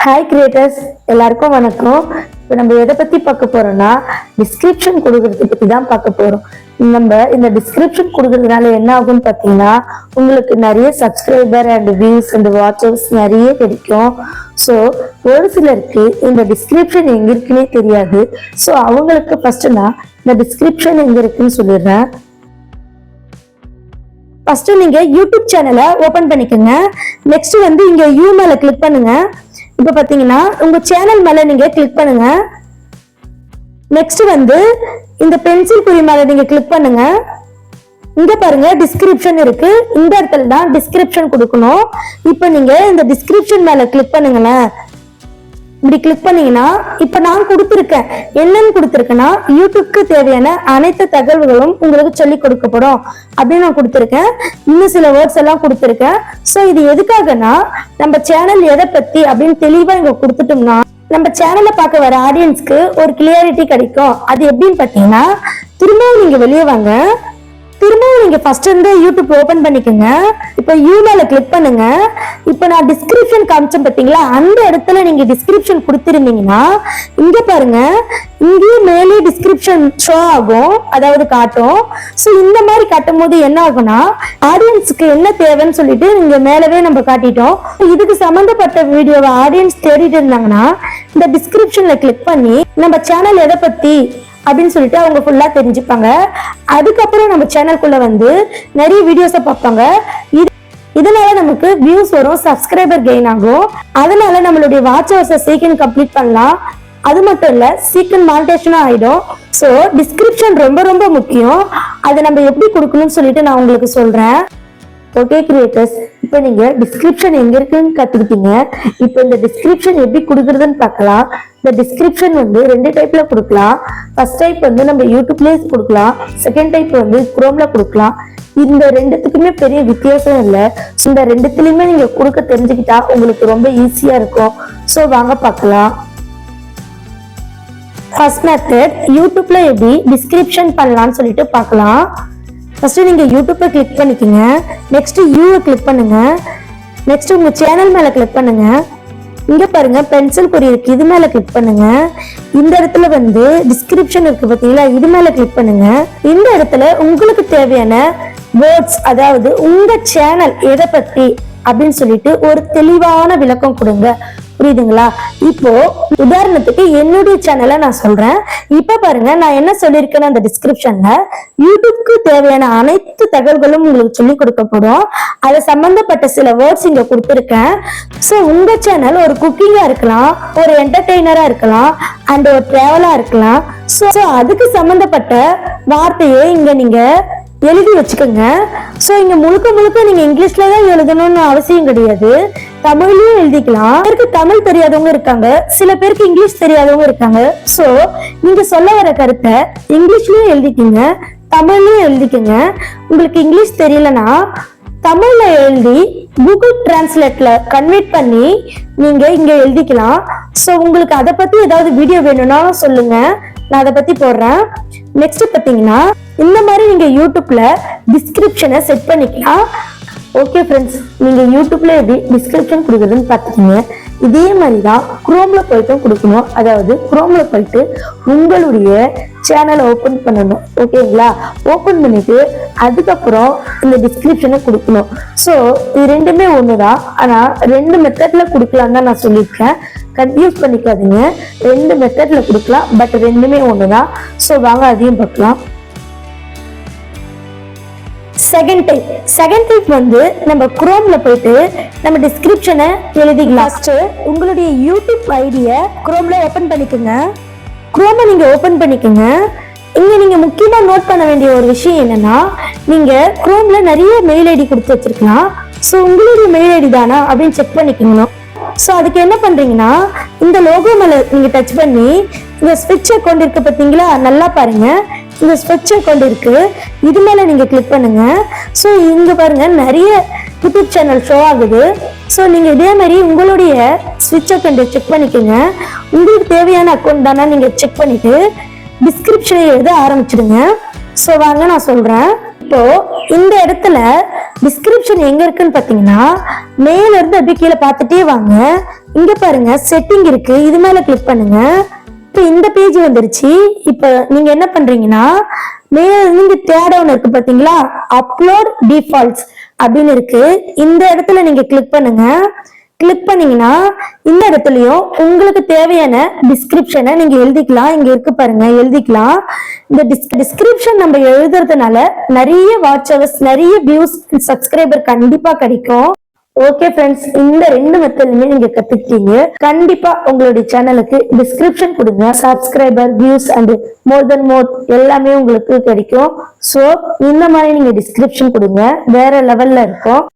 Hi creators, எல்லாருக்கும் வணக்கம். இப்போ நம்ம எதை பத்தி பார்க்க போறோம்னா டிஸ்கிரிப்ஷன் கொடுக்கறத பத்தி தான் பார்க்க போறோம். நம்ம இந்த டிஸ்கிரிப்ஷன் கொடுக்கறதுனால என்ன ஆகும்னு பார்த்தீங்கன்னா உங்களுக்கு நிறைய subscriber and views and watchers நிறைய கிடைக்கும். ஸோ ஒரு சிலருக்கு இந்த டிஸ்கிரிப்ஷன் எங்க இருக்குன்னே தெரியாது. ஸோ அவங்களுக்கு ஃபர்ஸ்ட் நான் இந்த டிஸ்கிரிப்ஷன் எங்க இருக்குன்னு சொல்லிடுறேன். ஃபர்ஸ்ட் நீங்க யூடியூப் சேனலை ஓபன் பண்ணிக்கோங்க. நெக்ஸ்ட் இங்க யூ மேல கிளிக் பண்ணுங்க. இப்ப பாத்தீங்கன்னா உங்க சேனல் மேல நீங்க கிளிக் பண்ணுங்க. நெக்ஸ்ட் இந்த பென்சில் குறி மேல நீங்க கிளிக் பண்ணுங்க. இங்க பாருங்க டிஸ்கிரிப்ஷன் இருக்கு. இந்த இடத்துல தான் டிஸ்கிரிப்ஷன் கொடுக்கணும். இப்ப நீங்க இந்த டிஸ்கிரிப்ஷன் மேல கிளிக் பண்ணுங்களேன். இப்படி கிளிக் பண்ணீங்கன்னா இப்ப நான் கொடுத்திருக்கேன். என்னன்னு கொடுத்திருக்கேன்னா யூடியூப்க்கு தேவையான அனைத்து தகவல்களும் உங்களுக்கு சொல்லி கொடுக்கப்படும் அப்படின்னு நான் கொடுத்திருக்கேன். இன்னும் சில வேர்ட்ஸ் எல்லாம் கொடுத்திருக்கேன். சோ இது எதுக்காகனா நம்ம சேனல் எதை பத்தி அப்படின்னு தெளிவா இங்க கொடுத்துட்டோம்னா நம்ம சேனலை பார்க்க வர ஆடியன்ஸ்க்கு ஒரு கிளியாரிட்டி கிடைக்கும். அது எப்படின்னு பாத்தீங்கன்னா திரும்பவும் நீங்க வெளியே வாங்க. திரும்பவும் நீங்க ஃபர்ஸ்ட் யூடியூப் ஓபன் பண்ணிக்கோங்க. இப்ப யூ மேல கிளிக் பண்ணுங்க. இப்ப நான் டிஸ்கிரிப்ஷன் காமிச்சேன் பாத்தீங்களா, அந்த இடத்துல நீங்க டிஸ்கிரிப்ஷன் கொடுத்திருந்தீங்கன்னா இங்க பாருங்க, இங்கேயே மேலே டிஸ்கிரிப்ஷன் ஷோ ஆகும், அதாவது காட்டும். சோ இந்த மாதிரி காட்டும் போது என்ன ஆகும்னா ஆடியன்ஸுக்கு என்ன தேவைன்னு சொல்லிட்டு இங்க மேலவே நம்ம காட்டிட்டோம். இதுக்கு சம்பந்தப்பட்ட வீடியோவை ஆடியன்ஸ் தேடிட்டு இருந்தாங்கன்னா இந்த டிஸ்கிரிப்ஷன்ல கிளிக் பண்ணி நம்ம சேனல் எதை பத்தி அப்படின்னு சொல்லிட்டு அவங்க ஃபுல்லா தெரிஞ்சுப்பாங்க. அதுக்கப்புறம் நம்ம சேனலுக்குள்ள நிறைய வீடியோஸை பார்ப்பாங்க. இதனால நமக்கு வியூஸ் வரும், சப்ஸ்கிரைபர் கெயின் ஆகும். அதனால நம்மளுடைய வாட்ச் ஹவர்ஸை சீக்கிரம் கம்ப்ளீட் பண்ணலாம். அது மட்டும் இல்ல சீக்கிரம் மானிட்டேஷனும் ஆயிடும். ஸோ டிஸ்கிரிப்ஷன் ரொம்ப ரொம்ப முக்கியம். அதை நம்ம எப்படி கொடுக்கணும்னு சொல்லிட்டு நான் உங்களுக்கு சொல்றேன். ஓகே கிரியேட்டர்ஸ், இப்போ நீங்க டிஸ்கிரிப்ஷன் எங்க இருக்குன்னு கத்துக்கிட்டீங்க. இப்போ இந்த டிஸ்கிரிப்ஷன் எப்படி கொடுக்குறதுன்னு பார்க்கலாம். இந்த டிஸ்கிரிப்ஷன் ரெண்டு டைப்ல கொடுக்கலாம். ஃபர்ஸ்ட் டைப் நம்ம யூடியூப்லயே கொடுக்கலாம். செகண்ட் டைப் குரோம்ல கொடுக்கலாம். இந்த ரெண்டுத்துக்குமே பெரிய வித்தியாசம் இல்லை. இந்த ரெண்டுத்துலயுமே நீங்க கொடுக்க தெரிஞ்சுக்கிட்டா உங்களுக்கு ரொம்ப ஈஸியா இருக்கும். ஸோ வாங்க பார்க்கலாம். ஃபர்ஸ்ட் மெத்தட் யூடியூப்ல எப்படி டிஸ்கிரிப்ஷன் பண்ணலாம்னு சொல்லிட்டு பார்க்கலாம். ஃபர்ஸ்ட் நீங்க யூடியூப்பை கிளிக் பண்ணிக்கோங்க. நெக்ஸ்ட் யூவை கிளிக் பண்ணுங்க. நெக்ஸ்ட் உங்க சேனல் மேல கிளிக் பண்ணுங்க. இங்க பாருங்க பென்சில் குறி இருக்கு, இது மேல கிளிக் பண்ணுங்க. இந்த இடத்துல டிஸ்கிரிப்ஷன் இருக்கு பாத்தீங்களா, இது மேல கிளிக் பண்ணுங்க. இந்த இடத்துல உங்களுக்கு தேவையான வேர்ட்ஸ், அதாவது உங்க சேனல் எதை பத்தி அப்படின்னு சொல்லிட்டு ஒரு தெளிவான விளக்கம் கொடுங்க. புரியுதுங்களா? இப்போ உதாரணத்துக்கு என்னுடைய சேனலை நான் சொல்றேன். இப்ப பாருங்க நான் என்ன சொல்லியிருக்கேன்னு அந்த டிஸ்கிரிப்ஷன்ல யூடியூப்க்கு தேவையான அனைத்து தகவல்களும் உங்களுக்கு சொல்லி கொடுக்கப்படும். அது சம்பந்தப்பட்ட சில வேர்ட்ஸ் இங்க கொடுத்துருக்கேன். ஸோ உங்க சேனல் ஒரு குக்கிங்கா இருக்கலாம், ஒரு என்டர்டெய்னரா இருக்கலாம், அண்ட் ஒரு டிராவலா இருக்கலாம். ஸோ அதுக்கு சம்பந்தப்பட்ட வார்த்தையை இங்க நீங்க எழுதி வச்சுக்கோங்க. ஸோ இங்க முழுக்க முழுக்க நீங்க இங்கிலீஷ்ல தான் எழுதணும்னு அவசியம் கிடையாது, தமிழ்லயும் எழுதிக்கலாம். பேருக்கு தமிழ் தெரியாதவங்க இருக்காங்க, சில பேருக்கு இங்கிலீஷ் தெரியாதவங்க இருக்காங்க. ஸோ நீங்க சொல்ல வர கருத்தை இங்கிலீஷ்லயும் எழுதிக்கீங்க, தமிழ்லயும் எழுதிக்கங்க. உங்களுக்கு இங்கிலீஷ் தெரியலன்னா தமிழ்ல எழுதி கூகுள் டிரான்ஸ்லேட்ல கன்வெர்ட் பண்ணி நீங்க இங்க எழுதிக்கலாம். ஸோ உங்களுக்கு அதை பத்தி ஏதாவது வீடியோ வேணும்னாலும் சொல்லுங்க, நான் அதை பத்தி போடுறேன். நெக்ஸ்ட் பாத்தீங்கன்னா இந்த மாதிரி நீங்க யூடியூப்ல டிஸ்கிரிப்ஷனை செட் பண்ணிக்கலாம். ஓகே ஃப்ரெண்ட்ஸ், நீங்க யூடியூப்ல எப்படி டிஸ்கிரிப்ஷன் கொடுக்குறதுன்னு பார்த்துக்கீங்க. இதே மாதிரிதான் குரோம்ல போயிட்டும் கொடுக்கணும். அதாவது குரோம்ல போயிட்டு உங்களுடைய சேனலை ஓபன் பண்ணணும். ஓகேங்களா? ஓபன் பண்ணிட்டு அதுக்கப்புறம் இந்த டிஸ்கிரிப்ஷனை கொடுக்கணும். ஸோ இது ரெண்டுமே ஒண்ணுதான், ஆனா ரெண்டு மெத்தட்ல கொடுக்கலாம் தான் நான் சொல்லியிருக்கேன். கன்ஃபியூஸ் பண்ணிக்காதீங்க, ரெண்டு மெத்தட்ல கொடுக்கலாம், பட் ரெண்டுமே ஒண்ணுதான். ஸோ வாங்க அதையும் பார்க்கலாம். செகண்ட் டைப் நம்ம குரோம்ல போயிட்டு நம்ம டிஸ்கிரிப்ஷனை எழுதிக்கலாம். ஃபர்ஸ்ட் உங்களுடைய யூடியூப் ஐடியை குரோம்ல ஓபன் பண்ணிக்கோங்க. குரோமை நீங்க ஓபன் பண்ணிக்கோங்க. இங்க நீங்க முக்கியமா நோட் பண்ண வேண்டிய ஒரு விஷயம் என்னன்னா, நீங்க குரோம்ல நிறைய மெயில் ஐடி கொடுத்து வச்சிருக்கலாம். ஸோ உங்களுடைய மெயில் ஐடி தானா அப்படின்னு செக் பண்ணிக்கணும். ஸோ அதுக்கு என்ன பண்றீங்கன்னா இந்த லோகோ மேல நீங்க டச் பண்ணி இந்த ஸ்விட்ச் அக்கௌண்ட் இருக்கு பாத்தீங்களா, நல்லா பாருங்க. இந்த ஸ்விட்ச் அக்கௌண்ட் இருக்கு, இது மேல நீங்க கிளிக் பண்ணுங்க. ஸோ இங்க பாருங்க நிறைய யூடியூப் சேனல் ஷோ ஆகுது. ஸோ நீங்க இதே மாதிரி உங்களுடைய ஸ்விட்ச் அக்கௌண்ட்டை செக் பண்ணிக்கோங்க. உங்களுக்கு தேவையான அக்கௌண்ட் தானே நீங்க செக் பண்ணிட்டு டிஸ்கிரிப்ஷனை எழுத ஆரம்பிச்சிடுங்க. ஸோ வாங்க நான் சொல்றேன். இப்போ இந்த இடத்துல டிஸ்கிரிப்ஷன் எங்க இருக்குன்னு பாத்தீங்கன்னா மேல இருந்து அப்படியே கீழே பார்த்துட்டே வாங்க. இங்க பாருங்க செட்டிங் இருக்கு, இது மேல கிளிக் பண்ணுங்க. இப்ப இந்த பேஜ் வந்துருச்சு. இப்ப நீங்க என்ன பண்றீங்கன்னா மேல இருந்து தேர்ட் ஒன்று இருக்கு பாத்தீங்களா, அப்லோட் டிஃபால்ட்ஸ் அப்படின்னு இருக்கு. இந்த இடத்துல நீங்க கிளிக் பண்ணுங்க. கிளிக் பண்ணீங்கன்னா இந்த இடத்துலயும் உங்களுக்கு தேவையான டிஸ்கிரிப்ஷனை நீங்க எழுதிக்கலாம். இங்க இருக்கு பாருங்க, எழுதிக்கலாம். இந்த டிஸ்கிரிப்ஷன் நம்ம எழுதுறதுனால நிறைய வாட்ச் ஹவர்ஸ், நிறைய வியூஸ், சப்ஸ்கிரைபர் கண்டிப்பா கிடைக்கும். ஓகே ஃப்ரெண்ட்ஸ், இந்த ரெண்டு மெத்தடுமே நீங்க கத்துக்கிட்டீங்க. கண்டிப்பா உங்களுடைய சேனலுக்கு டிஸ்கிரிப்ஷன் கொடுங்க. சப்ஸ்கிரைபர், வியூஸ் அண்ட் மோர் தென் மோர் எல்லாமே உங்களுக்கு கிடைக்கும். சோ இந்த மாதிரி நீங்க டிஸ்கிரிப்ஷன் கொடுங்க, வேற லெவல்ல இருக்கும்.